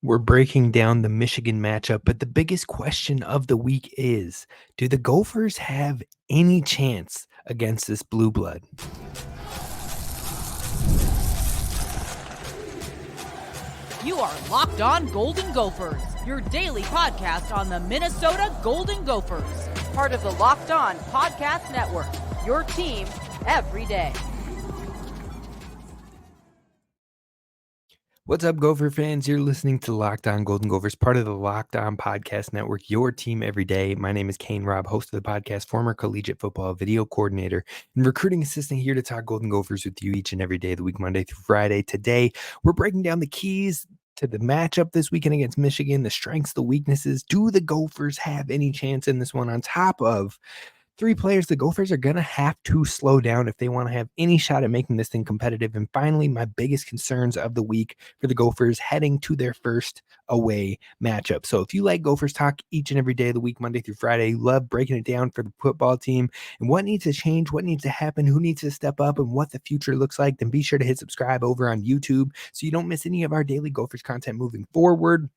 We're breaking down the Michigan matchup, but the biggest question of the week is, do the Gophers have any chance against this blue blood? You are Locked On Golden Gophers, your daily podcast on the Minnesota Golden Gophers, part of the Locked On Podcast Network, your team every day. What's up, Gopher fans? You're listening to Locked On Golden Gophers, part of the Locked On Podcast Network, your team every day. My name is Kane Rob, host of the podcast, former collegiate football video coordinator, and recruiting assistant here to talk Golden Gophers with you each and every day of the week, Monday through Friday. Today, we're breaking down the keys to the matchup this weekend against Michigan, the strengths, the weaknesses. Do the Gophers have any chance in this one, on top of three players the Gophers are going to have to slow down if they want to have any shot at making this thing competitive? And finally, my biggest concerns of the week for the Gophers heading to their first away matchup. So if you like Gophers talk each and every day of the week, Monday through Friday, you love breaking it down for the football team and what needs to change, what needs to happen, who needs to step up, and what the future looks like, then be sure to hit subscribe over on YouTube so you don't miss any of our daily Gophers content moving forward.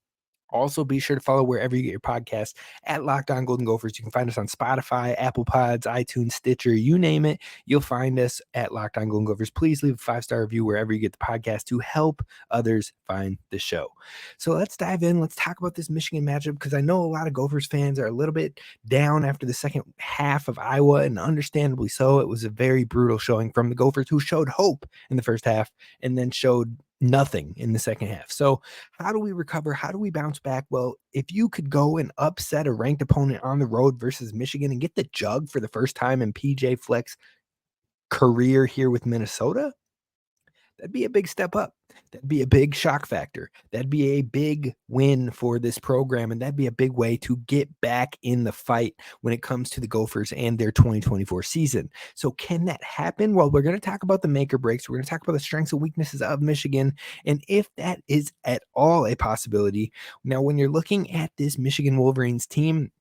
Also, be sure to follow wherever you get your podcasts at Locked On Golden Gophers. You can find us on Spotify, Apple Pods, iTunes, Stitcher, you name it. You'll find us at Locked On Golden Gophers. Please leave a 5-star review wherever you get the podcast to help others find the show. So let's dive in. Let's talk about this Michigan matchup, because I know a lot of Gophers fans are a little bit down after the second half of Iowa, and understandably so. It was a very brutal showing from the Gophers, who showed hope in the first half and then showed nothing in the second half. So how do we recover? How do we bounce back? Well, if you could go and upset a ranked opponent on the road versus Michigan and get the jug for the first time in PJ Fleck's career here with Minnesota, that'd be a big step up. That'd be a big shock factor. That'd be a big win for this program, and that'd be a big way to get back in the fight when it comes to the Gophers and their 2024 season. So can that happen? Well, we're going to talk about the make or breaks. We're going to talk about the strengths and weaknesses of Michigan, and if that is at all a possibility. Now, when you're looking at this Michigan Wolverines team,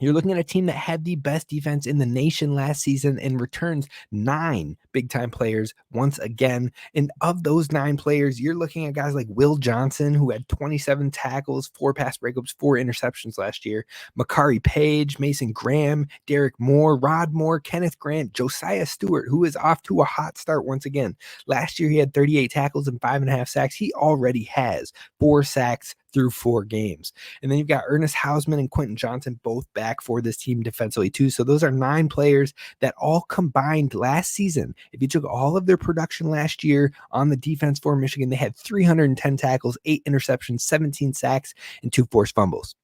you're looking at a team that had the best defense in the nation last season and returns 9 big-time players once again. And of those 9 players, you're looking at guys like Will Johnson, who had 27 tackles, 4 pass breakups, 4 interceptions last year. Makari Page, Mason Graham, Derek Moore, Rod Moore, Kenneth Grant, Josiah Stewart, who is off to a hot start once again. Last year, he had 38 tackles and 5.5 sacks. He already has 4 sacks through 4 games. And then you've got Ernest Hausman and Quentin Johnson, both back for this team defensively too. So those are 9 players that all combined last season. If you took all of their production last year on the defense for Michigan, they had 310 tackles, 8 interceptions, 17 sacks, and 2 forced fumbles.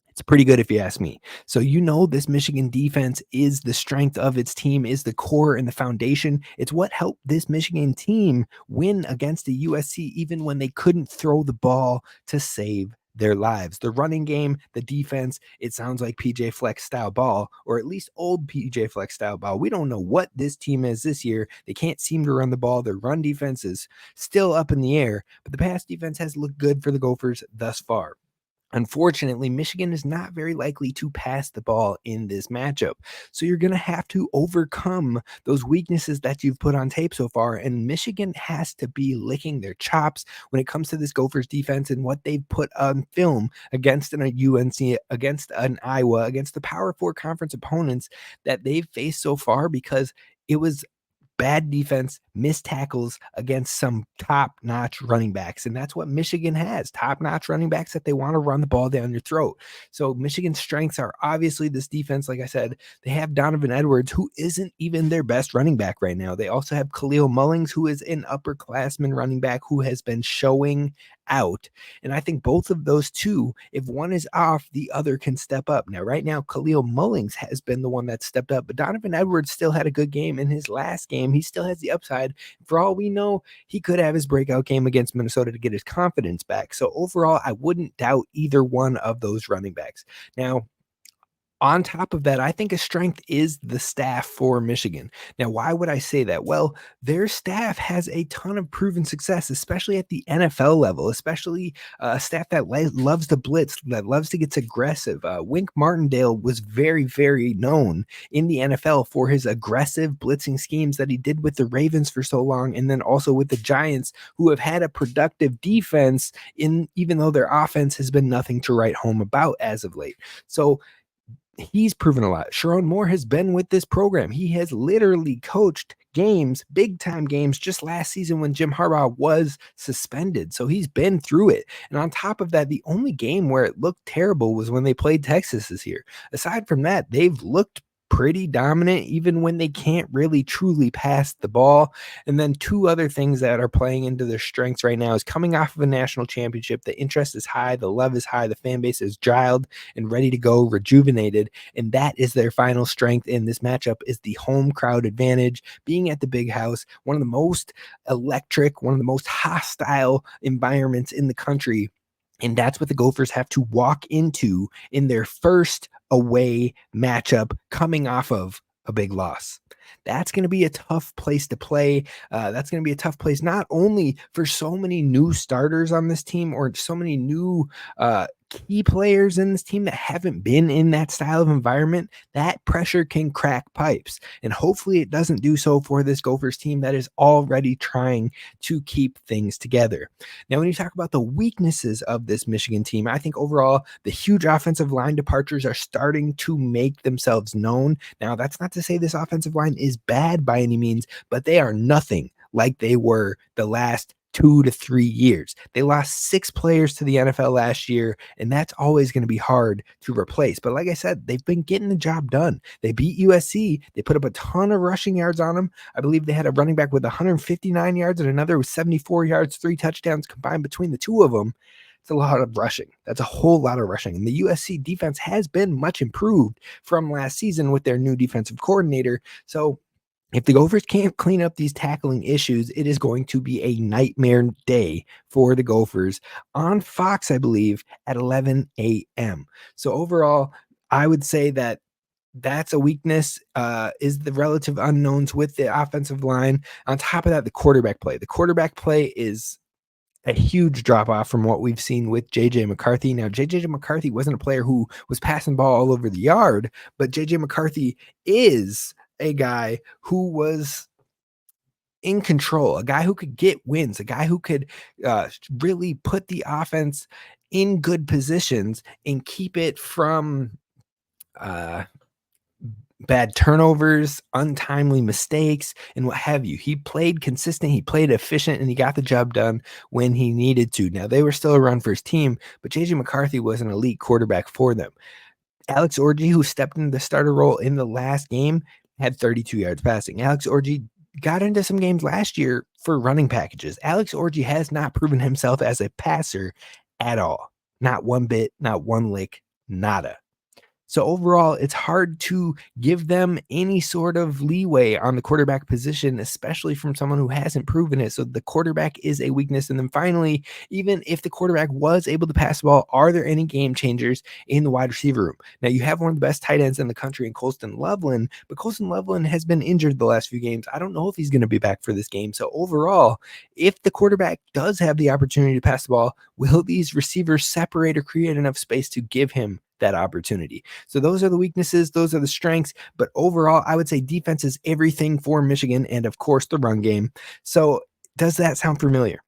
It's pretty good if you ask me. So this Michigan defense is the strength of its team, is the core and the foundation. It's what helped this Michigan team win against the USC even when they couldn't throw the ball to save their lives. The running game, the defense, it sounds like PJ Fleck style ball, or at least old PJ Fleck style ball. We don't know what this team is this year. They can't seem to run the ball. Their run defense is still up in the air, but the pass defense has looked good for the Gophers thus far. Unfortunately, Michigan is not very likely to pass the ball in this matchup. So you're going to have to overcome those weaknesses that you've put on tape so far. And Michigan has to be licking their chops when it comes to this Gophers defense and what they've put on film against an UNC, against an Iowa, against the Power 4 conference opponents that they've faced so far, because it was bad defense, missed tackles against some top-notch running backs. And that's what Michigan has, top-notch running backs that they want to run the ball down your throat. So Michigan's strengths are obviously this defense. Like I said, they have Donovan Edwards, who isn't even their best running back right now. They also have Khalil Mullings, who is an upperclassman running back who has been showing out. And I think both of those two, if one is off, the other can step up. Now, right now, Khalil Mullings has been the one that stepped up, but Donovan Edwards still had a good game in his last game. He still has the upside. For all we know, he could have his breakout game against Minnesota to get his confidence back. So overall, I wouldn't doubt either one of those running backs. Now, On top of that, I think a strength is the staff for Michigan. Now, why would I say that? Well, their staff has a ton of proven success, especially at the NFL level, especially a staff that loves to blitz, that loves to get aggressive. Wink Martindale was very, very known in the NFL for his aggressive blitzing schemes that he did with the Ravens for so long, and then also with the Giants, who have had a productive defense even though their offense has been nothing to write home about as of late. So he's proven a lot. Sharon Moore has been with this program. He has literally coached games, big time games, just last season when Jim Harbaugh was suspended. So he's been through it. And on top of that, the only game where it looked terrible was when they played Texas this year. Aside from that, they've looked pretty dominant, even when they can't really truly pass the ball. And then two other things that are playing into their strengths right now is coming off of a national championship. The interest is high, the love is high, the fan base is gelled and ready to go, rejuvenated. And that is their final strength in this matchup, is the home crowd advantage, being at the big house, one of the most electric, one of the most hostile environments in the country. And that's what the Gophers have to walk into in their first away matchup coming off of a big loss. That's going to be a tough place to play. That's going to be a tough place not only for so many new starters on this team or so many new key players in this team that haven't been in that style of environment. That pressure can crack pipes, and hopefully it doesn't do so for this Gophers team that is already trying to keep things together. Now, when you talk about the weaknesses of this Michigan team, I think overall the huge offensive line departures are starting to make themselves known. Now, that's not to say this offensive line is bad by any means, but they are nothing like they were the last 2 to 3 years. They lost 6 players to the NFL last year, and that's always going to be hard to replace. But like I said, they've been getting the job done. They beat USC. They put up a ton of rushing yards on them. I believe they had a running back with 159 yards and another with 74 yards, 3 touchdowns combined between the two of them. It's a lot of rushing. That's a whole lot of rushing. And the USC defense has been much improved from last season with their new defensive coordinator. So if the Gophers can't clean up these tackling issues, it is going to be a nightmare day for the Gophers on Fox, I believe, at 11 a.m. So overall, I would say that that's a weakness, is the relative unknowns with the offensive line. On top of that, the quarterback play. The quarterback play is a huge drop off from what we've seen with JJ McCarthy. Now, JJ McCarthy wasn't a player who was passing the ball all over the yard, but JJ McCarthy is a guy who was in control, a guy who could get wins, a guy who could really put the offense in good positions and keep it from bad turnovers, untimely mistakes, and what have you. He played consistent, he played efficient, and he got the job done when he needed to. Now, they were still a run-first team, but JJ McCarthy was an elite quarterback for them. Alex Orji, who stepped into the starter role in the last game, had 32 yards passing. Alex Orji got into some games last year for running packages. Alex Orji has not proven himself as a passer at all. Not one bit, not one lick, nada. So overall, it's hard to give them any sort of leeway on the quarterback position, especially from someone who hasn't proven it. So the quarterback is a weakness. And then finally, even if the quarterback was able to pass the ball, are there any game changers in the wide receiver room? Now, you have one of the best tight ends in the country in Colston Loveland, but Colston Loveland has been injured the last few games. I don't know if he's going to be back for this game. So overall, if the quarterback does have the opportunity to pass the ball, will these receivers separate or create enough space to give him that opportunity? So those are the weaknesses, those are the strengths, but overall, I would say defense is everything for Michigan, and of course the run game. So does that sound familiar?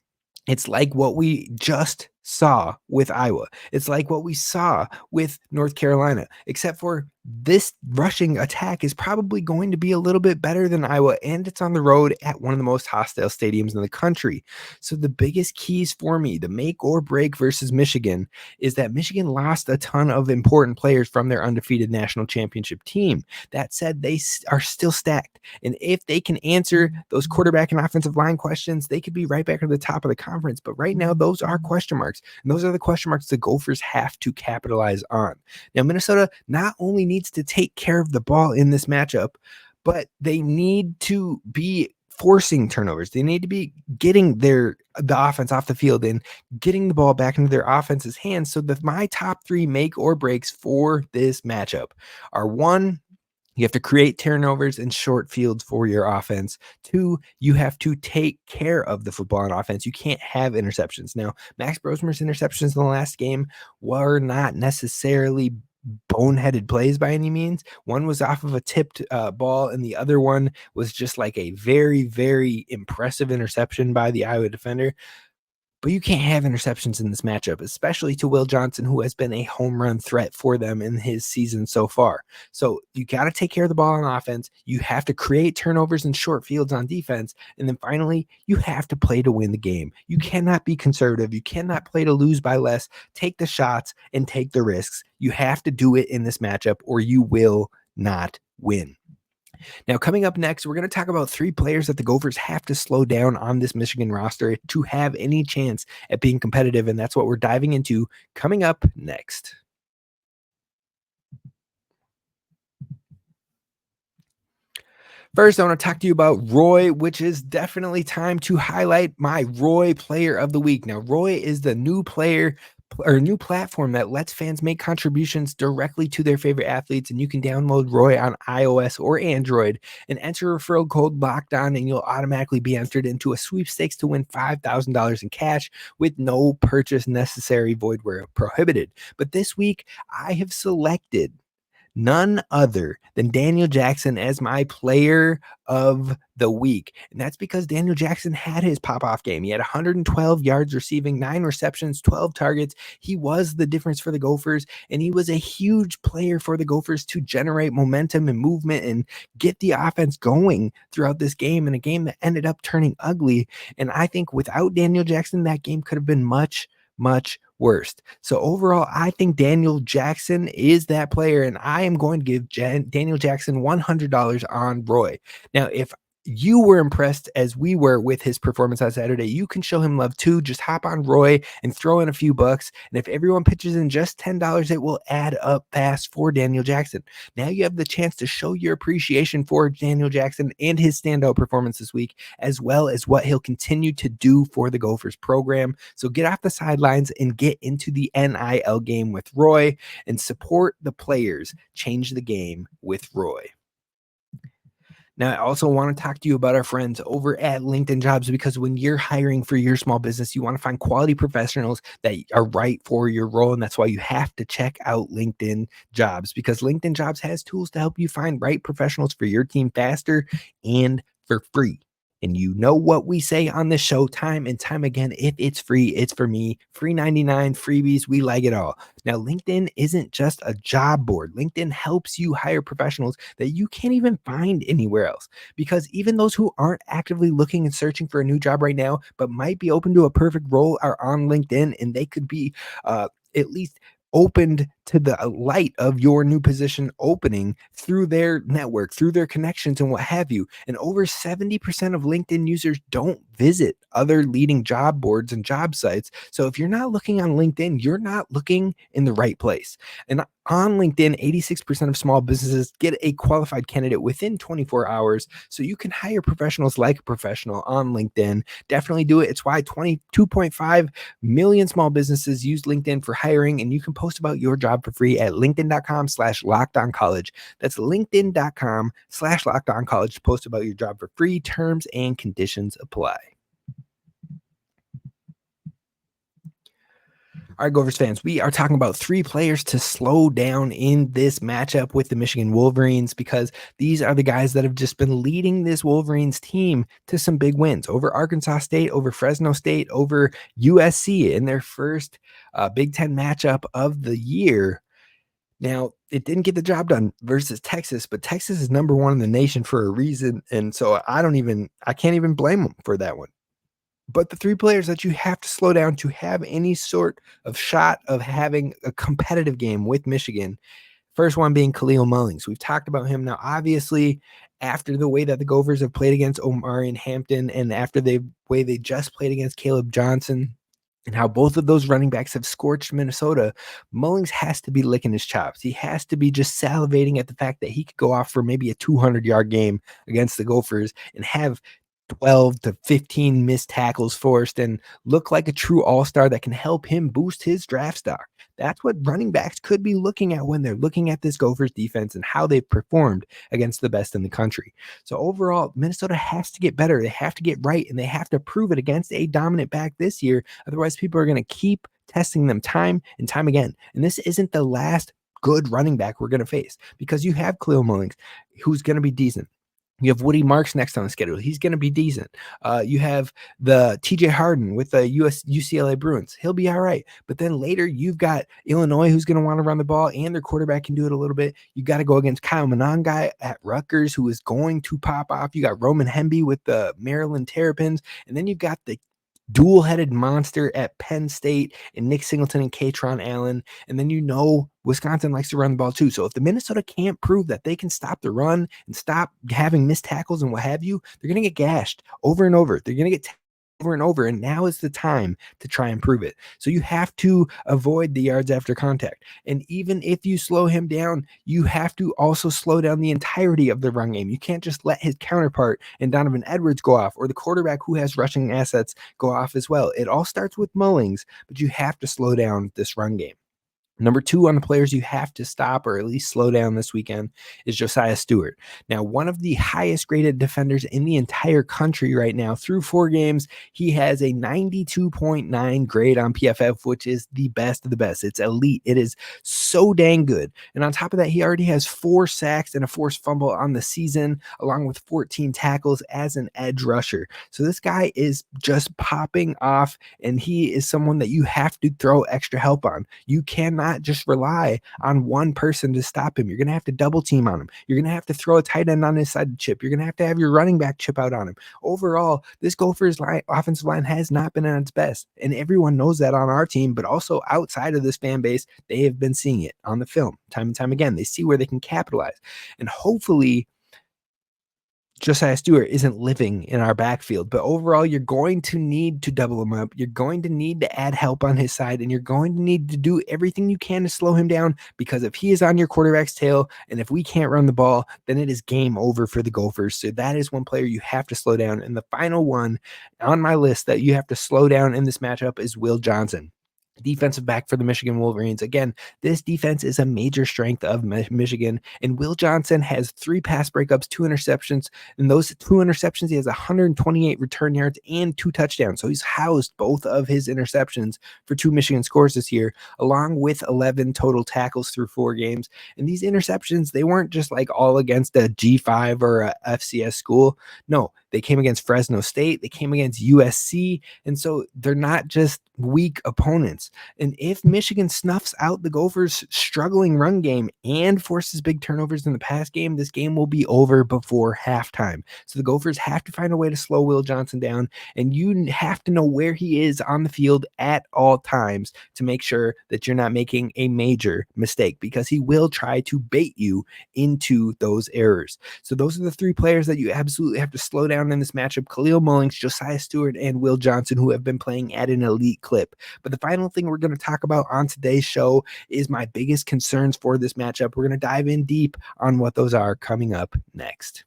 It's like what we just saw with Iowa. It's like what we saw with North Carolina, except for this rushing attack is probably going to be a little bit better than Iowa, and it's on the road at one of the most hostile stadiums in the country. So the biggest keys for me, the make or break versus Michigan, is that Michigan lost a ton of important players from their undefeated national championship team. That said, they are still stacked. And if they can answer those quarterback and offensive line questions, they could be right back at the top of the conference. But right now, those are question marks. And those are the question marks the Gophers have to capitalize on. Now, Minnesota not only needs to take care of the ball in this matchup, but they need to be forcing turnovers. They need to be getting the offense off the field and getting the ball back into their offense's hands. So that my top 3 make or breaks for this matchup are: 1, you have to create turnovers and short fields for your offense. 2, you have to take care of the football on offense. You can't have interceptions. Now, Max Brosmer's interceptions in the last game were not necessarily boneheaded plays by any means. One was off of a tipped ball, and the other one was just like a very, very impressive interception by the Iowa defender. But you can't have interceptions in this matchup, especially to Will Johnson, who has been a home run threat for them in his season so far. So you got to take care of the ball on offense. You have to create turnovers and short fields on defense. And then finally, you have to play to win the game. You cannot be conservative. You cannot play to lose by less. Take the shots and take the risks. You have to do it in this matchup, or you will not win. Now, coming up next, we're going to talk about 3 players that the Gophers have to slow down on this Michigan roster to have any chance at being competitive, and that's what we're diving into coming up next. First, I want to talk to you about Roy, which is definitely time to highlight my Roy Player of the Week. Now, Roy is the new player or new platform that lets fans make contributions directly to their favorite athletes, and you can download Roy on iOS or Android and enter referral code Locked On, and you'll automatically be entered into a sweepstakes to win $5,000 in cash with no purchase necessary, void where prohibited. But this week, I have selected none other than Daniel Jackson as my player of the week. And that's because Daniel Jackson had his pop-off game. He had 112 yards receiving, 9 receptions, 12 targets. He was the difference for the Gophers, and he was a huge player for the Gophers to generate momentum and movement and get the offense going throughout this game, in a game that ended up turning ugly. And I think without Daniel Jackson, that game could have been much worse. So overall, I think Daniel Jackson is that player, and I am going to give Daniel Jackson $100 on Roy. Now, if you were impressed as we were with his performance on Saturday, you can show him love too. Just hop on Roy and throw in a few bucks. And if everyone pitches in just $10, it will add up fast for Daniel Jackson. Now you have the chance to show your appreciation for Daniel Jackson and his standout performance this week, as well as what he'll continue to do for the Gophers program. So get off the sidelines and get into the NIL game with Roy and support the players. Change the game with Roy. Now, I also want to talk to you about our friends over at LinkedIn Jobs, because when you're hiring for your small business, you want to find quality professionals that are right for your role. And that's why you have to check out LinkedIn Jobs, because LinkedIn Jobs has tools to help you find right professionals for your team faster and for free. And you know what we say on this show time and time again: if it's free, it's for me. Free 99 freebies, we like it all. Now, LinkedIn isn't just a job board. LinkedIn helps you hire professionals that you can't even find anywhere else, because even those who aren't actively looking and searching for a new job right now, but might be open to a perfect role, are on LinkedIn, and they could be at least opened to the light of your new position opening through their network, through their connections and what have you. And over 70% of LinkedIn users don't visit other leading job boards and job sites. So if you're not looking on LinkedIn, you're not looking in the right place. And on LinkedIn, 86% of small businesses get a qualified candidate within 24 hours. So you can hire professionals like a professional on LinkedIn. Definitely do it. It's why 22.5 million small businesses use LinkedIn for hiring, and you can post about your job for free at linkedin.com/lockedoncollege. That's linkedin.com/lockedoncollege to post about your job for free. Terms and conditions apply. All right, Gophers fans, we are talking about 3 players to slow down in this matchup with the Michigan Wolverines, because these are the guys that have just been leading this Wolverines team to some big wins over Arkansas State, over Fresno State, over USC in their first Big Ten matchup of the year. Now, it didn't get the job done versus Texas, but Texas is number 1 in the nation for a reason, and so I can't even blame them for that one. But the 3 players that you have to slow down to have any sort of shot of having a competitive game with Michigan, first one being Khalil Mullings. We've talked about him. Now, obviously, after the way that the Gophers have played against Omari and Hampton, and after the way they just played against Caleb Johnson, and how both of those running backs have scorched Minnesota, Mullings has to be licking his chops. He has to be just salivating at the fact that he could go off for maybe a 200-yard game against the Gophers and have 12 to 15 missed tackles forced and look like a true all-star that can help him boost his draft stock. That's what running backs could be looking at when they're looking at this Gophers defense and how they've performed against the best in the country. So overall, Minnesota has to get better. They have to get right, and they have to prove it against a dominant back this year. Otherwise, people are going to keep testing them time and time again. And this isn't the last good running back we're going to face, because you have Khalil Mullings, who's going to be decent. You have Woody Marks next on the schedule. He's going to be decent. You have the TJ Harden with the UCLA Bruins. He'll be all right. But then later you've got Illinois, who's going to want to run the ball, and their quarterback can do it a little bit. You got to go against Kyle Monangai at Rutgers, who is going to pop off. You got Roman Hemby with the Maryland Terrapins. And then you've got the dual-headed monster at Penn State and Nick Singleton and Katron Allen. And then Wisconsin likes to run the ball too. So if the Minnesota can't prove that they can stop the run and stop having missed tackles and what have you, they're going to get gashed over and over. They're going to get over and over, and now is the time to try and prove it. So you have to avoid the yards after contact. And even if you slow him down, you have to also slow down the entirety of the run game. You can't just let his counterpart and Donovan Edwards go off, or the quarterback who has rushing assets go off as well. It all starts with Mullings, but you have to slow down this run game. Number 2 on the players you have to stop or at least slow down this weekend is Josiah Stewart. Now, one of the highest graded defenders in the entire country right now. Through 4 games, he has a 92.9 grade on PFF, which is the best of the best. It's elite. It is so dang good. And on top of that, he already has 4 sacks and a forced fumble on the season, along with 14 tackles as an edge rusher. So this guy is just popping off, and he is someone that you have to throw extra help on. You cannot just rely on one person to stop him. You're going to have to double team on him. You're going to have to throw a tight end on his side chip. You're going to have your running back chip out on him. Overall, this Gophers offensive line has not been at its best. And everyone knows that on our team, but also outside of this fan base, they have been seeing it on the film time and time again. They see where they can capitalize. And hopefully Josiah Stewart isn't living in our backfield, but overall, you're going to need to double him up. You're going to need to add help on his side, and you're going to need to do everything you can to slow him down, because if he is on your quarterback's tail, and if we can't run the ball, then it is game over for the Gophers. So that is one player you have to slow down. And the final one on my list that you have to slow down in this matchup is Will Johnson, defensive back for the Michigan Wolverines. Again, this defense is a major strength of Michigan, and Will Johnson has 3 pass breakups, 2 interceptions. And those 2 interceptions, he has 128 return yards and 2 touchdowns. So he's housed both of his interceptions for 2 Michigan scores this year, along with 11 total tackles through 4 games. And these interceptions, they weren't just like all against a G5 or a FCS school. No, they came against Fresno State. They came against USC. And so they're not just weak opponents. And if Michigan snuffs out the Gophers' struggling run game and forces big turnovers in the pass game, this game will be over before halftime. So the Gophers have to find a way to slow Will Johnson down, and you have to know where he is on the field at all times to make sure that you're not making a major mistake, because he will try to bait you into those errors. So those are the 3 players that you absolutely have to slow down in this matchup: Khalil Mullings, Josiah Stewart, and Will Johnson, who have been playing at an elite clip. But the final thing we're going to talk about on today's show is my biggest concerns for this matchup. We're going to dive in deep on what those are coming up next.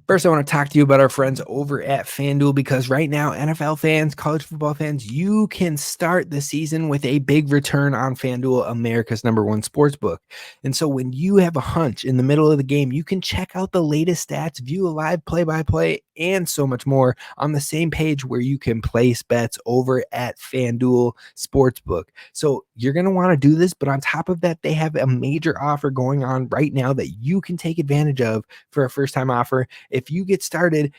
First, I want to talk to you about our friends over at FanDuel, because right now, NFL fans, college football fans, you can start the season with a big return on FanDuel, America's #1 sportsbook. And so when you have a hunch in the middle of the game, you can check out the latest stats, view a live play-by-play, and so much more on the same page where you can place bets over at FanDuel Sportsbook. So you're going to want to do this, but on top of that, they have a major offer going on right now that you can take advantage of for a first-time offer. If you get started,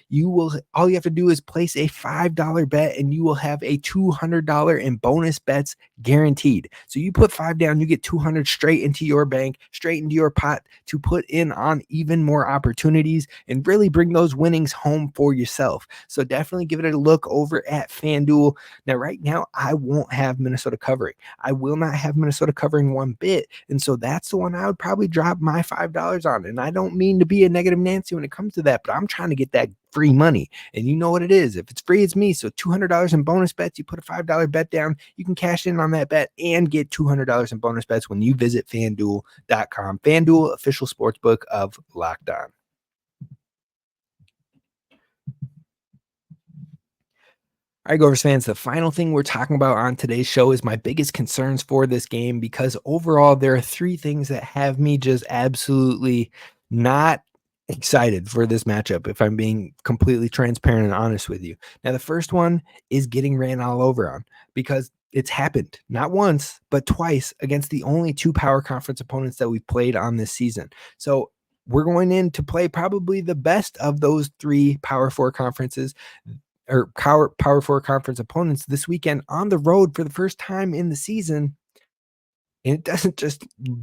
all you have to do is place a $5 bet, and you will have a $200 in bonus bets guaranteed. So you put 5 down, you get 200 straight into your bank, straight into your pot to put in on even more opportunities and really bring those winnings home for yourself. So definitely give it a look over at FanDuel. Now, right now, I won't have Minnesota covering. I will not have Minnesota covering one bit. And so that's the one I would probably drop my $5 on. And I don't mean to be a negative Nancy when it comes to that, but I'm trying to get that free money. And you know what it is. If it's free, it's me. So $200 in bonus bets, you put a $5 bet down, you can cash in on that bet and get $200 in bonus bets when you visit FanDuel.com. FanDuel, official sportsbook of Locked On. All right, Gophers fans, the final thing we're talking about on today's show is my biggest concerns for this game, because overall there are three things that have me just absolutely not excited for this matchup, if I'm being completely transparent and honest with you. Now, the first one is getting ran all over on, because it's happened not once, but twice against the only two power conference opponents that we've played on this season. So we're going in to play probably the best of those three Power Four conferences, or Power Four conference opponents this weekend on the road for the first time in the season. And it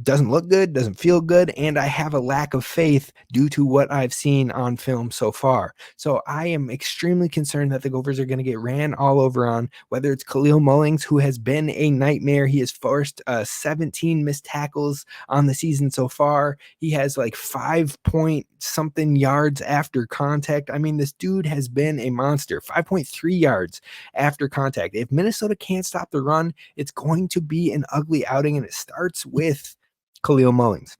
doesn't look good, doesn't feel good, and I have a lack of faith due to what I've seen on film so far. So I am extremely concerned that the Gophers are going to get ran all over on, whether it's Khalil Mullings, who has been a nightmare. He has forced 17 missed tackles on the season so far. He has like 5-point-something yards after contact. I mean, this dude has been a monster. 5.3 yards after contact. If Minnesota can't stop the run, it's going to be an ugly outing, and it starts with Khalil Mullings.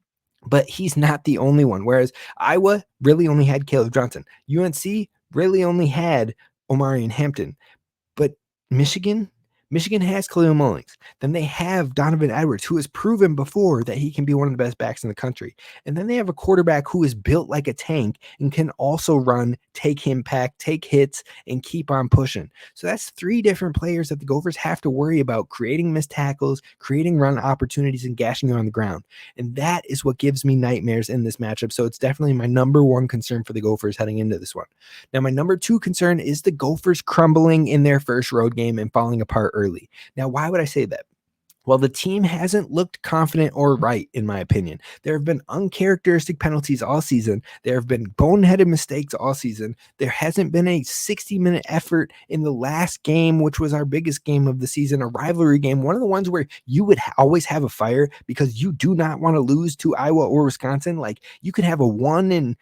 But he's not the only one. Whereas Iowa really only had Caleb Johnson. UNC really only had Omarion Hampton. But Michigan has Khalil Mullings. Then they have Donovan Edwards, who has proven before that he can be one of the best backs in the country. And then they have a quarterback who is built like a tank and can also run, take impact, take hits, and keep on pushing. So that's three different players that the Gophers have to worry about creating missed tackles, creating run opportunities, and gashing you on the ground. And that is what gives me nightmares in this matchup. So it's definitely my number one concern for the Gophers heading into this one. Now, my number two concern is the Gophers crumbling in their first road game and falling apart early. Now, why would I say that? Well, the team hasn't looked confident or right, in my opinion. There have been uncharacteristic penalties all season. There have been boneheaded mistakes all season. There hasn't been a 60-minute effort in the last game, which was our biggest game of the season, a rivalry game, one of the ones where you would always have a fire because you do not want to lose to Iowa or Wisconsin. Like, you could have a 1-11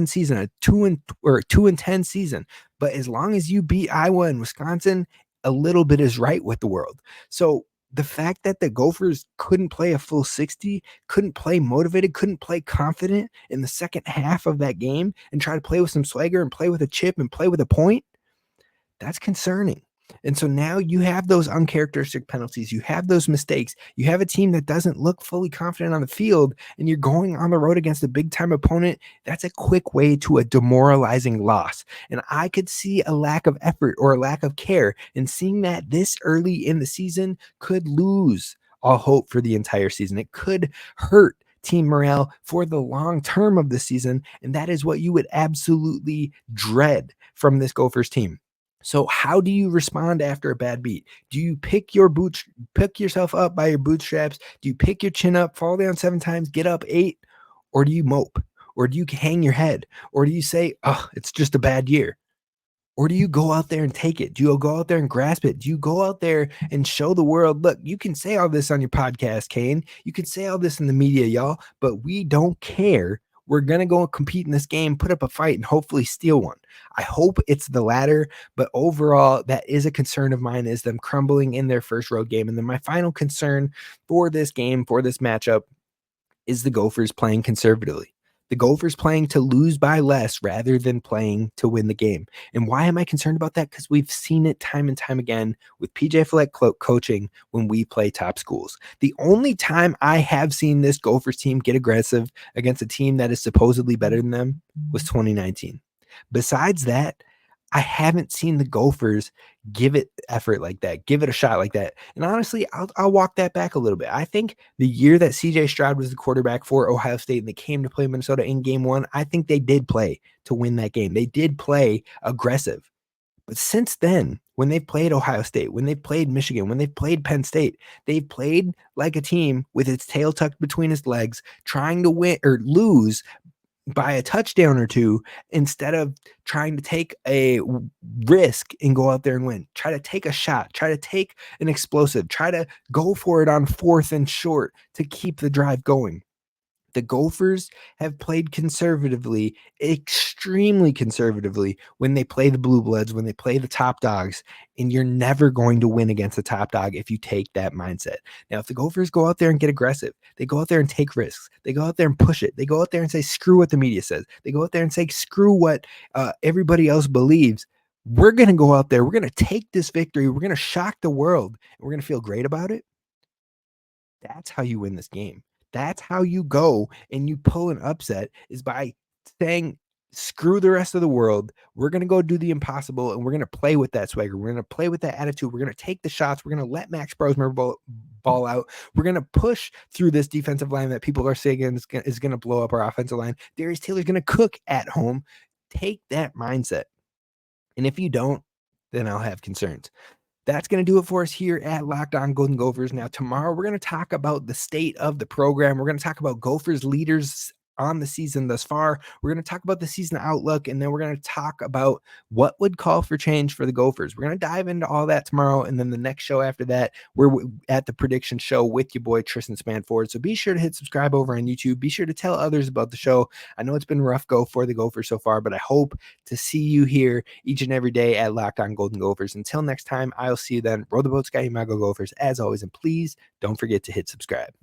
season, a 2-10 season, but as long as you beat Iowa and Wisconsin, a little bit is right with the world. So the fact that the Gophers couldn't play a full 60, couldn't play motivated, couldn't play confident in the second half of that game and try to play with some swagger and play with a chip and play with a point, that's concerning. And so now you have those uncharacteristic penalties. You have those mistakes. You have a team that doesn't look fully confident on the field, and you're going on the road against a big-time opponent. That's a quick way to a demoralizing loss. And I could see a lack of effort or a lack of care, and seeing that this early in the season could lose all hope for the entire season. It could hurt team morale for the long term of the season, and that is what you would absolutely dread from this Gophers team. So how do you respond after a bad beat? Do you pick yourself up by your bootstraps? Do you pick your chin up, fall down 7 times, get up 8? Or do you mope? Or do you hang your head? Or do you say, oh, it's just a bad year? Or do you go out there and take it? Do you go out there and grasp it? Do you go out there and show the world, look, you can say all this on your podcast, Kane. You can say all this in the media, y'all, but we don't care. We're going to go and compete in this game, put up a fight, and hopefully steal one. I hope it's the latter, but overall, that is a concern of mine, is them crumbling in their first road game. And then my final concern for this game, for this matchup, is the Gophers playing conservatively. The Gophers playing to lose by less rather than playing to win the game. And why am I concerned about that? Because we've seen it time and time again with PJ Fleck coaching when we play top schools. The only time I have seen this Gophers team get aggressive against a team that is supposedly better than them was 2019. Besides that, I haven't seen the Gophers give it effort like that, give it a shot like that. And honestly, I'll walk that back a little bit. I think the year that CJ Stroud was the quarterback for Ohio State and they came to play Minnesota in game 1, I think they did play to win that game. They did play aggressive. But since then, when they've played Ohio State, when they've played Michigan, when they've played Penn State, they've played like a team with its tail tucked between its legs, trying to win or lose by a touchdown or two, instead of trying to take a risk and go out there and win. Try to take a shot, try to take an explosive, try to go for it on 4th and short to keep the drive going. The Gophers have played conservatively, extremely conservatively, when they play the Blue Bloods, when they play the top dogs, and you're never going to win against a top dog if you take that mindset. Now, if the Gophers go out there and get aggressive, they go out there and take risks, they go out there and push it, they go out there and say, screw what the media says, they go out there and say, screw what everybody else believes, we're going to go out there, we're going to take this victory, we're going to shock the world, and we're going to feel great about it. That's how you win this game. That's how you go and you pull an upset, is by saying, screw the rest of the world. We're going to go do the impossible, and we're going to play with that swagger. We're going to play with that attitude. We're going to take the shots. We're going to let Max Brosmer ball out. We're going to push through this defensive line that people are saying is going to blow up our offensive line. Darius Taylor's going to cook at home. Take that mindset. And if you don't, then I'll have concerns. That's going to do it for us here at Locked On Golden Gophers. Now, tomorrow, we're going to talk about the state of the program. We're going to talk about Gophers leaders on the season thus far. We're going to talk about the season outlook, and then we're going to talk about what would call for change for the Gophers. We're going to dive into all that tomorrow, and then the next show after that, we're at the prediction show with your boy Tristyn Spann-Ford. So be sure to hit subscribe over on YouTube. Be sure to tell others about the show. I know it's been a rough go for the Gophers so far, but I hope to see you here each and every day at Locked On Golden Gophers. Until next time, I'll see you then. Row the boat, Sky Mago Gophers, as always, and please don't forget to hit subscribe.